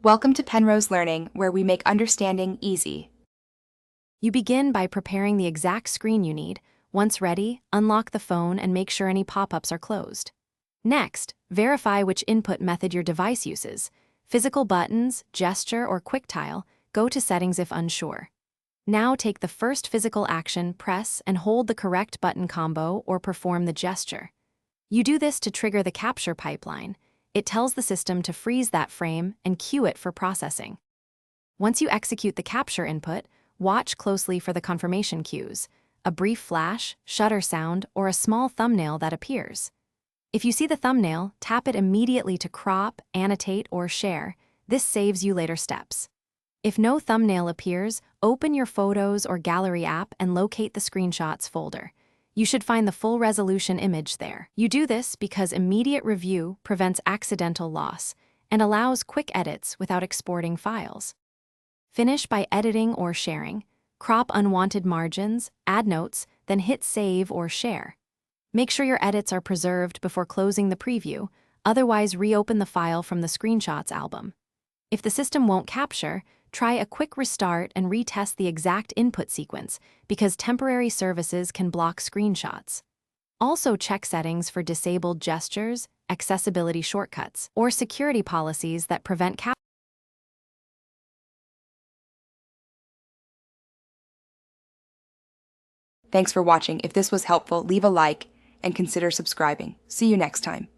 Welcome to Penrose Learning, where we make understanding easy. You begin by preparing the exact screen you need. Once ready, unlock the phone and make sure any pop-ups are closed. Next, verify which input method your device uses. Physical buttons, gesture, or QuickTile. Go to settings if unsure. Now take the first physical action, press and hold the correct button combo or perform the gesture. You do this to trigger the capture pipeline. It tells the system to freeze that frame and queue it for processing. Once you execute the capture input, watch closely for the confirmation cues, a brief flash, shutter sound, or a small thumbnail that appears. If you see the thumbnail, tap it immediately to crop, annotate, or share. This saves you later steps. If no thumbnail appears, open your Photos or Gallery app and locate the Screenshots folder. You should find the full resolution image there. You do this because immediate review prevents accidental loss and allows quick edits without exporting files. Finish by editing or sharing. Crop unwanted margins, add notes, then hit save or share. Make sure your edits are preserved before closing the preview, otherwise reopen the file from the Screenshots album. If the system won't capture, try a quick restart and retest the exact input sequence because temporary services can block screenshots. Also check settings for disabled gestures, accessibility shortcuts, or security policies that prevent capture. Thanks for watching. If this was helpful, leave a like and consider subscribing. See you next time.